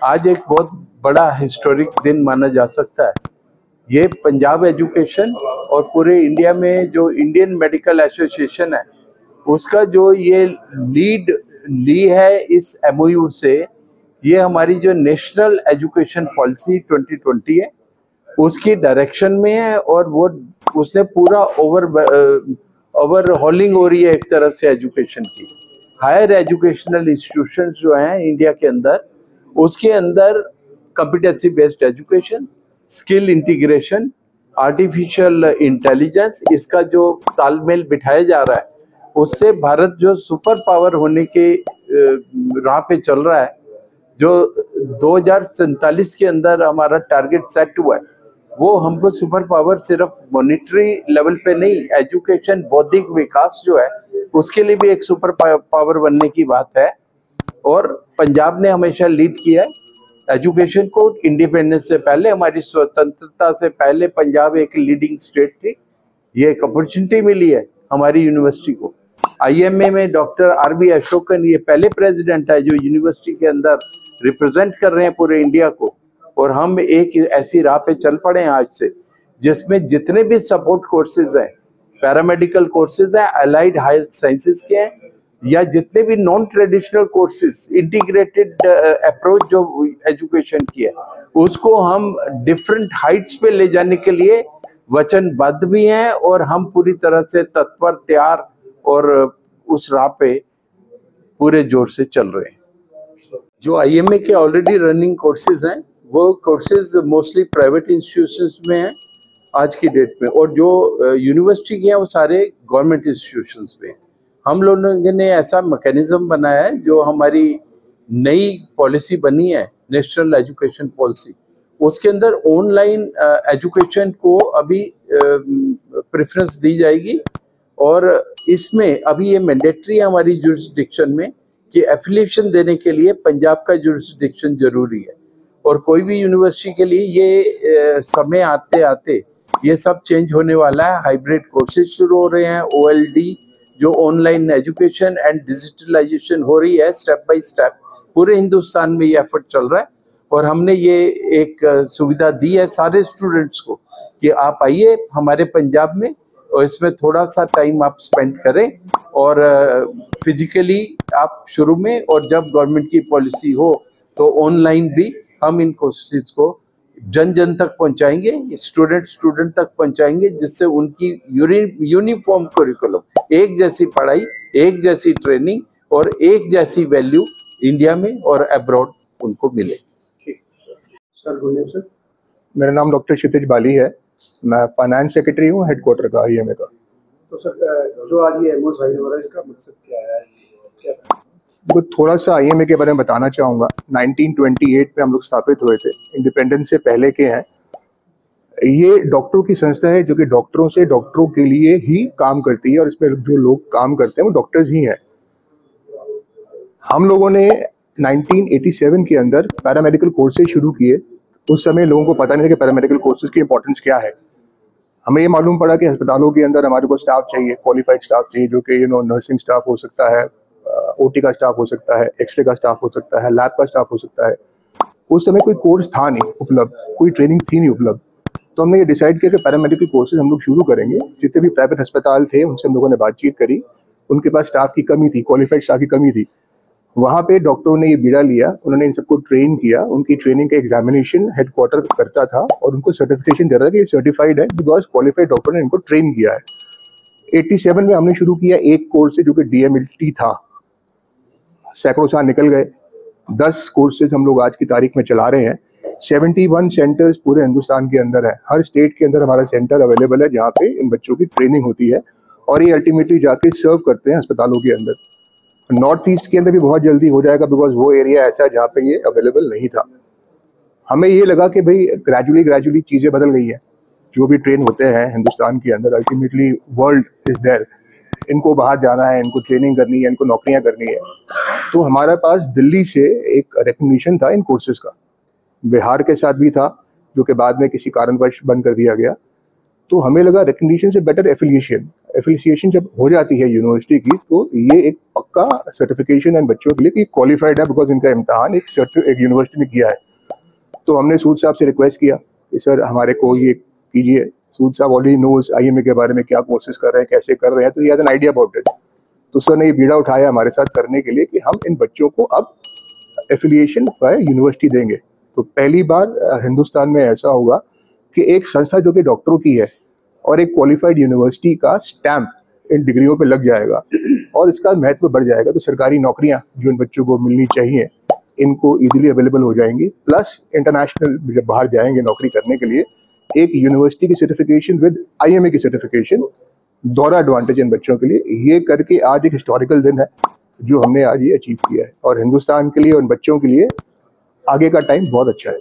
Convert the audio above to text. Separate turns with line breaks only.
आज एक बहुत बड़ा हिस्टोरिक दिन माना जा सकता है। ये पंजाब एजुकेशन और पूरे इंडिया में जो इंडियन मेडिकल एसोसिएशन है उसका जो ये लीड ली है इस एमओयू से, ये हमारी जो नेशनल एजुकेशन पॉलिसी 2020 है उसकी डायरेक्शन में है। और वो उसने पूरा ओवरहॉलिंग हो रही है एक तरह से एजुकेशन की। हायर एजुकेशनल इंस्टीट्यूशंस जो हैं इंडिया के अंदर, उसके अंदर competency based education, skill integration, artificial intelligence, इसका जो तालमेल बिठाया जा रहा है उससे भारत जो सुपर पावर होने के राह पे चल रहा है, जो 2047 के अंदर हमारा टारगेट सेट हुआ है, वो हमको सुपर पावर सिर्फ मॉनिटरी लेवल पे नहीं, एजुकेशन बौद्धिक विकास जो है उसके लिए भी एक सुपर पावर बनने की बात है। और पंजाब ने हमेशा लीड किया है एजुकेशन को। इंडिपेंडेंस से पहले, हमारी स्वतंत्रता से पहले पंजाब एक लीडिंग स्टेट थी। ये एक अपॉर्चुनिटी मिली है हमारी यूनिवर्सिटी को। आईएमए में डॉक्टर आरबी अशोकन ये पहले प्रेसिडेंट है जो यूनिवर्सिटी के अंदर रिप्रेजेंट कर रहे हैं पूरे इंडिया को। और हम एक ऐसी राह पे चल पड़े हैं आज से जिसमें जितने भी सपोर्ट कोर्सेज हैं, पैरामेडिकल कोर्सेज हैं, अलाइड हेल्थ साइंसेज के हैं, या जितने भी non traditional courses, integrated approach जो एजुकेशन की है, उसको हम डिफरेंट हाइट्स पे ले जाने के लिए वचनबद्ध भी हैं। और हम पूरी तरह से तत्पर, तैयार और उस राह पे पूरे जोर से चल रहे हैं। जो आईएमए के ऑलरेडी रनिंग कोर्सेज हैं वो कोर्सेज मोस्टली प्राइवेट इंस्टीट्यूशंस में हैं आज की डेट में, और जो यूनिवर्सिटी के हैं वो सारे गवर्नमेंट इंस्टीट्यूशंस में हैं। हम लोगों ने ऐसा मैकेनिज्म बनाया है, जो हमारी नई पॉलिसी बनी है नेशनल एजुकेशन पॉलिसी, उसके अंदर ऑनलाइन एजुकेशन को अभी प्रेफरेंस दी जाएगी। और इसमें अभी ये मैंडेटरी है हमारी जुरिस्डिक्शन में कि एफिलिएशन देने के लिए पंजाब का जुरिस्डिक्शन जरूरी है। और कोई भी यूनिवर्सिटी के लिए ये समय आते आते ये सब चेंज होने वाला है। हाइब्रिड कोर्सेज शुरू हो रहे हैं, ओएलडी जो ऑनलाइन एजुकेशन एंड डिजिटलाइजेशन हो रही है स्टेप बाय स्टेप। पूरे हिंदुस्तान में ये एफर्ट चल रहा है और हमने ये एक सुविधा दी है सारे स्टूडेंट्स को कि आप आइए हमारे पंजाब में और इसमें थोड़ा सा टाइम आप स्पेंड करें। और फिजिकली आप शुरू में, और जब गवर्नमेंट की पॉलिसी हो तो ऑनलाइन भी हम इन कोर्सेज को जन जन तक पहुंचाएंगे, स्टूडेंट तक पहुंचाएंगे, जिससे उनकी यूनिफॉर्म करिकुलम, एक जैसी पढ़ाई, एक जैसी ट्रेनिंग और एक जैसी वैल्यू इंडिया में और अब्रॉड उनको मिले।
Sir good news sir. मेरा नाम डॉक्टर क्षितिज बाली है, मैं फाइनेंस सेक्रेटरी हूँ हेडक्वार्टर का आईएमए का।
तो सर जो आज ये एमओयू साइन हो रहा है, इसका मकसद क्या है?
तो थोड़ा सा आईएमए के बारे में बताना चाहूँगा। 1928 में हम लोग स्थापित हुए थे, इंडिपेंडेंस से पहले के हैं। ये डॉक्टरों की संस्था है जो कि डॉक्टरों से डॉक्टरों के लिए ही काम करती है, और इसमें जो लोग काम करते हैं वो डॉक्टर्स ही हैं। हम लोगों ने 1987 के अंदर पैरामेडिकल कोर्सेज शुरू किए। उस समय लोगों को पता नहीं था कि पैरामेडिकल कोर्सेज की इंपॉर्टेंस क्या है। हमें ये मालूम पड़ा कि अस्पतालों के अंदर हमारे को स्टाफ चाहिए, क्वालिफाइड स्टाफ चाहिए, जो कि नर्सिंग स्टाफ हो सकता है, ओटी का स्टाफ हो सकता है, एक्सरे का स्टाफ हो सकता है, लैब का स्टाफ हो सकता है। उस समय कोई कोर्स था नहीं उपलब्ध, कोई ट्रेनिंग थी नहीं उपलब्ध। तो हमने ये डिसाइड किया कि पैरामेडिकल कोर्सेज हम लोग शुरू करेंगे। जितने भी प्राइवेट अस्पताल थे उनसे हम लोगों ने बातचीत करी, उनके पास स्टाफ की कमी थी, क्वालिफाइड स्टाफ की कमी थी। वहाँ पे डॉक्टरों ने ये बीड़ा लिया, उन्होंने इन सबको ट्रेन किया। उनकी ट्रेनिंग का एग्जामिनेशन हेडक्वार्टर करता था और उनको सर्टिफिकेशन दे रहा था कि ये सर्टिफाइड है, बिकॉज क्वालिफाइड डॉक्टर ने इनको ट्रेन किया है। 87 में हमने शुरू किया एक कोर्स जो कि डीएमएलटी था। सैकड़ों साल निकल गए, 10 कोर्सेज हम लोग आज की तारीख में चला रहे हैं। 71 सेंटर्स पूरे हिंदुस्तान के अंदर है, हर स्टेट के अंदर हमारा सेंटर अवेलेबल है जहाँ पे इन बच्चों की ट्रेनिंग होती है और ये अल्टीमेटली जाके सर्व करते हैं अस्पतालों के अंदर। नॉर्थ ईस्ट के अंदर भी बहुत जल्दी हो जाएगा, बिकॉज वो एरिया ऐसा है जहाँ पे ये अवेलेबल नहीं था। हमें ये लगा कि भाई ग्रेजुअली चीज़ें बदल गई है। जो भी ट्रेन होते हैं हिंदुस्तान के अंदर, अल्टीमेटली वर्ल्ड इज देयर, इनको बाहर जाना है, इनको ट्रेनिंग करनी है, इनको नौकरियां करनी है। तो हमारे पास दिल्ली से एक रिकग्निशन था इन कोर्सेज का, बिहार के साथ भी था जो कि बाद में किसी कारणवश बंद कर दिया गया। तो हमें लगा रिकग्निशन से बेटर एफिलिएशन जब हो जाती है यूनिवर्सिटी की, तो ये एक पक्का सर्टिफिकेशन है बच्चों के लिए कि क्वालिफाइड है, बिकॉज इनका इम्तहान एक यूनिवर्सिटी ने किया है। तो हमने सूद साहब से रिक्वेस्ट किया कि सर हमारे को ये कीजिए। सूद साहब ऑलरेडी नोज IMA के बारे में क्या कोर्सेज कर रहे हैं, कैसे कर रहे हैं, तो he has an idea about it. तो सर ने ये बीड़ा उठाया हमारे साथ करने के लिए कि हम इन बच्चों को अब एफिलिएशन बाय यूनिवर्सिटी देंगे। तो पहली बार हिंदुस्तान में ऐसा होगा कि एक संस्था जो कि डॉक्टरों की है और एक क्वालिफाइड यूनिवर्सिटी का स्टैंप इन डिग्रियों पे लग जाएगा और इसका महत्व बढ़ जाएगा। तो सरकारी नौकरियां जो इन बच्चों को मिलनी चाहिए इनको इजीली अवेलेबल हो जाएंगी, प्लस इंटरनेशनल जब बाहर जाएंगे नौकरी करने के लिए एक यूनिवर्सिटी की सर्टिफिकेशन विद IMA की सर्टिफिकेशन, दोहरा एडवांटेज इन बच्चों के लिए। ये करके आज एक हिस्टोरिकल दिन है जो हमने आज ये अचीव किया है और हिंदुस्तान के लिए और बच्चों के लिए आगे का टाइम बहुत अच्छा है।